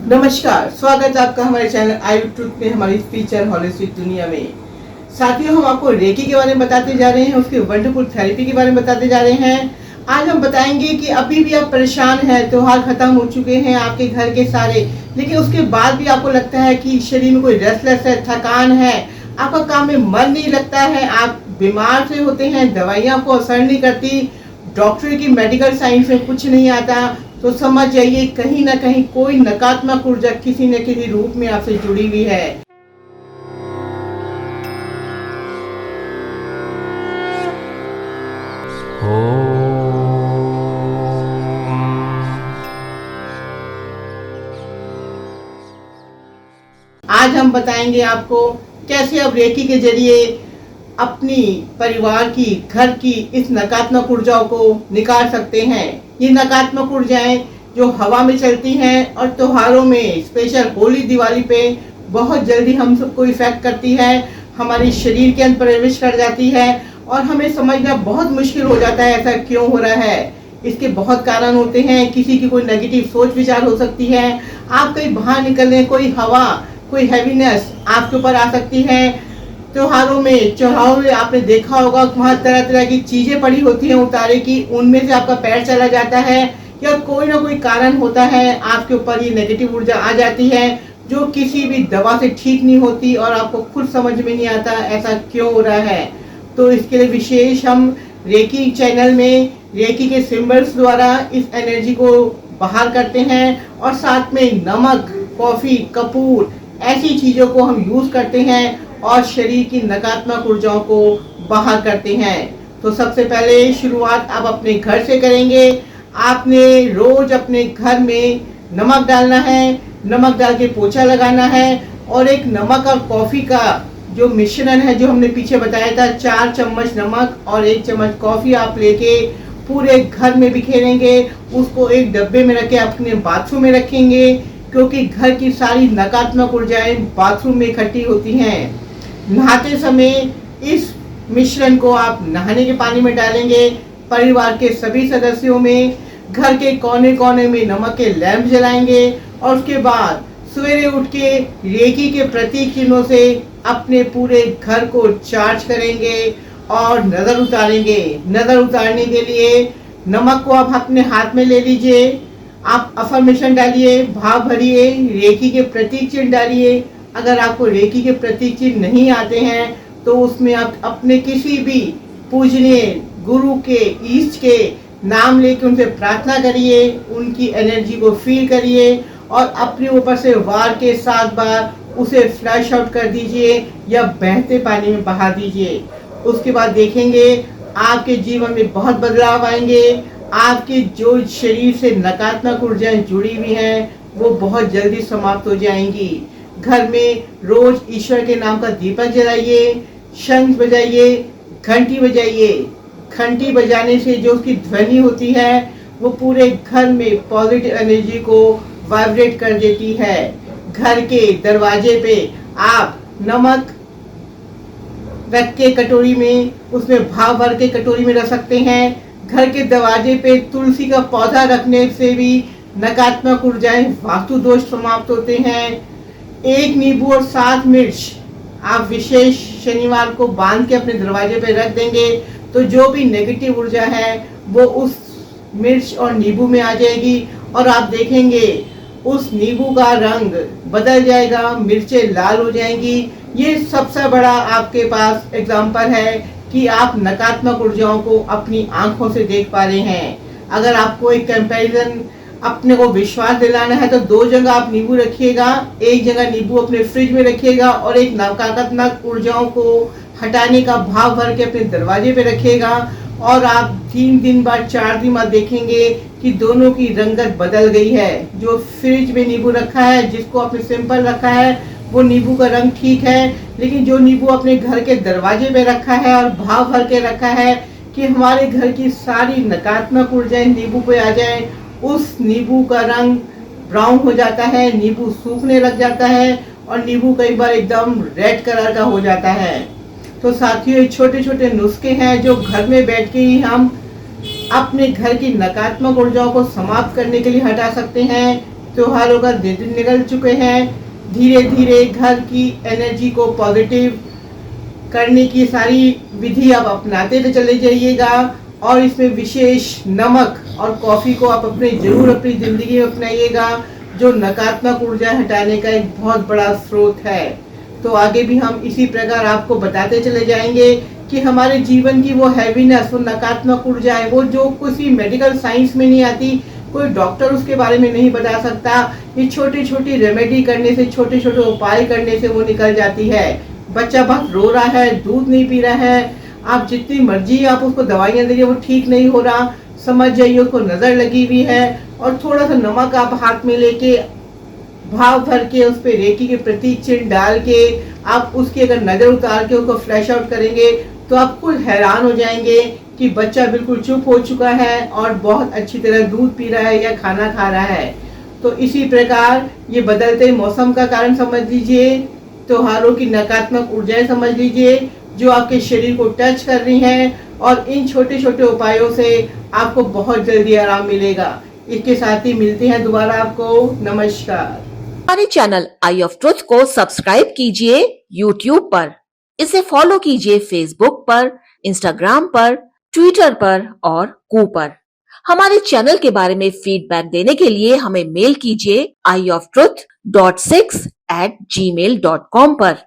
नमस्कार, स्वागत है आपका हमारे चैनल आई ट्रूथ में हमारी फीचर होलिस्टिक दुनिया में। साथियों, हम आपको रेकी के बारे में बताते जा रहे हैं, उसके वंडरफुल थेरेपी के बारे में बताते जा रहे हैं। आज हम बताएंगे कि अभी भी आप परेशान हैं, त्योहार खत्म हो चुके हैं आपके घर के सारे, लेकिन उसके बाद भी आपको लगता है कि शरीर में कोई रेस्टलेस है, थकान है, आपका काम में मन नहीं लगता है, आप बीमार से होते हैं, दवाइयाँ आपको असर नहीं करती, डॉक्टर की मेडिकल साइंस में कुछ नहीं आता, तो समझ जाइए कहीं ना कहीं कोई नकारात्मक ऊर्जा किसी न किसी रूप में आपसे जुड़ी हुई है। आज हम बताएंगे आपको कैसे आप रेकी के जरिए अपनी परिवार की, घर की इस नकारात्मक ऊर्जाओं को निकाल सकते हैं। ये नकारात्मक ऊर्जाएं जो हवा में चलती हैं और त्योहारों में, स्पेशल होली दिवाली पे बहुत जल्दी हम सबको इफेक्ट करती है, हमारे शरीर के अंदर प्रवेश कर जाती है और हमें समझना बहुत मुश्किल हो जाता है ऐसा क्यों हो रहा है। इसके बहुत कारण होते हैं। किसी की कोई नेगेटिव सोच विचार हो सकती है, आप कहीं बाहर निकल रहे, कोई हवा, कोई हैवीनेस आपके ऊपर आ सकती है। त्योहारों में, चौराहों में आपने देखा होगा वहाँ तरह तरह की चीजें पड़ी होती हैं उतारे की, उनमें से आपका पैर चला जाता है या कोई ना कोई कारण होता है, आपके ऊपर ये नेगेटिव ऊर्जा आ जाती है जो किसी भी दवा से ठीक नहीं होती और आपको खुद समझ में नहीं आता ऐसा क्यों हो रहा है। तो इसके लिए विशेष हम रेकी चैनल में रेकी के सिंबल्स द्वारा इस एनर्जी को बाहर करते हैं और साथ में नमक, कॉफी, कपूर ऐसी चीजों को हम यूज करते हैं और शरीर की नकारात्मक ऊर्जाओं को बाहर करते हैं। तो सबसे पहले शुरुआत आप अपने घर से करेंगे। आपने रोज अपने घर में नमक डालना है, नमक डाल के पोछा लगाना है और एक नमक और कॉफी का जो मिश्रण है, जो हमने पीछे बताया था, 4 चम्मच नमक और 1 चम्मच कॉफी आप लेके पूरे घर में बिखेरेंगे। उसको एक डब्बे में रख के अपने बाथरूम में रखेंगे, क्योंकि घर की सारी नकारात्मक ऊर्जाएं बाथरूम में इकट्ठी होती हैं। नहाते समय इस मिश्रण को आप नहाने के पानी में डालेंगे। परिवार के सभी सदस्यों में घर के कोने कोने में नमक के लैंप जलाएंगे और उसके बाद सवेरे उठ के रेकी के प्रतीक चिन्हों से अपने पूरे घर को चार्ज करेंगे और नजर उतारेंगे। नजर उतारने के लिए नमक को आप अपने हाथ में ले लीजिए, आप अफर्मेशन डालिए, भाव भरिए, रेकी के प्रतीक चिन्ह डालिए। अगर आपको रेकी के प्रतीक चिन्ह नहीं आते हैं तो उसमें आप अपने किसी भी पूजनीय गुरु के, ईष्ट के नाम लेके उनसे प्रार्थना करिए, उनकी एनर्जी को फील करिए और अपने ऊपर से वार के 7 बार उसे फ्लश आउट कर दीजिए या बहते पानी में बहा दीजिए। उसके बाद देखेंगे आपके जीवन में बहुत बदलाव आएंगे। आपके जो शरीर से नकारात्मक ऊर्जाएं जुड़ी हुई हैं वो बहुत जल्दी समाप्त हो जाएंगी। घर में रोज ईश्वर के नाम का दीपक जलाइए, शंख बजाइए, घंटी बजाइए। घंटी बजाने से जो उसकी ध्वनि होती है वो पूरे घर में पॉजिटिव एनर्जी को वाइब्रेट कर देती है। घर के दरवाजे पे आप नमक रख के कटोरी में, उसमें भाव भर के कटोरी में रख सकते हैं। घर के दरवाजे पे तुलसी का पौधा रखने से भी नकारात्मक ऊर्जाएं, वास्तु दोष समाप्त होते हैं। 1 नींबू और 7 मिर्च आप विशेष शनिवार को बांध के अपने दरवाजे पे रख देंगे तो जो भी नेगेटिव ऊर्जा है वो उस मिर्च और नींबू में आ जाएगी और आप देखेंगे उस नींबू का रंग बदल जाएगा, मिर्चें लाल हो जाएंगी। ये सबसे बड़ा आपके पास एग्जाम्पल है कि आप नकारात्मक ऊर्जाओं को अपनी आंखों से देख पा रहे हैं। अगर आपको एक कंपैरिजन, अपने को विश्वास दिलाना है तो 2 जगह आप नींबू रखिएगा। एक जगह नींबू अपने फ्रिज में रखिएगा और एक नकारात्मक ऊर्जाओं को हटाने का भाव भर के अपने दरवाजे पे रखिएगा और आप 3 दिन बाद, 4 दिन बाद देखेंगे कि दोनों की रंगत बदल गई है। जो फ्रिज में नींबू रखा है, जिसको आपने सिंपल रखा है, वो नींबू का रंग ठीक है, लेकिन जो नींबू अपने घर के दरवाजे पे रखा है और भाव भर के रखा है कि हमारे घर की सारी नकारात्मक ऊर्जाएं नींबू पे आ जाए, उस नींबू का रंग ब्राउन हो जाता है, नींबू सूखने लग जाता है और नींबू कई बार एकदम रेड कलर का हो जाता है। तो साथियों, छोटे छोटे नुस्खे हैं जो घर में बैठ के ही हम अपने घर की नकारात्मक ऊर्जाओं को समाप्त करने के लिए हटा सकते हैं। त्योहारों का दिन निकल चुके हैं। धीरे धीरे घर की एनर्जी को पॉजिटिव करने की सारी विधि आप अपनाते तो चले जाइएगा और इसमें विशेष नमक और कॉफ़ी को आप जरूर अपनी ज़िंदगी में अपनाइएगा, जो नकारात्मक ऊर्जा हटाने का एक बहुत बड़ा स्रोत है। तो आगे भी हम इसी प्रकार आपको बताते चले जाएंगे कि हमारे जीवन की वो हैवीनेस, वो नकारात्मक ऊर्जा है, वो जो किसी मेडिकल साइंस में नहीं आती, कोई डॉक्टर उसके बारे में नहीं बता सकता। ये छोटी छोटी रेमेडी करने से, छोटे छोटे उपाय करने से वो निकल जाती है। बच्चा बहुत रो रहा है, दूध नहीं पी रहा है, आप जितनी मर्जी आप उसको दवाइयाँ दीजिए, वो ठीक नहीं हो रहा, समझ जाइए उसको नज़र लगी हुई है। और थोड़ा सा नमक आप हाथ में लेके भाव भर के उस पर रेकी के प्रतीक चिन्ह डाल के आप उसकी अगर नज़र उतार के उसको फ्लैश आउट करेंगे तो आप खुद हैरान हो जाएंगे कि बच्चा बिल्कुल चुप हो चुका है और बहुत अच्छी तरह दूध पी रहा है या खाना खा रहा है। तो इसी प्रकार ये बदलते मौसम का कारण समझ लीजिए, त्योहारों की नकारात्मक ऊर्जाएं समझ लीजिए जो आपके शरीर को टच कर रही हैं, और इन छोटे छोटे उपायों से आपको बहुत जल्दी आराम मिलेगा। इसके साथ ही मिलते हैं दोबारा आपको। नमस्कार। हमारे चैनल आई ऑफ ट्रुथ को सब्सक्राइब कीजिए YouTube पर, इसे फॉलो कीजिए Facebook पर, Instagram पर, Twitter पर और कू पर। हमारे चैनल के बारे में फीडबैक देने के लिए हमें मेल कीजिए ioftruth.6@gmail.com पर।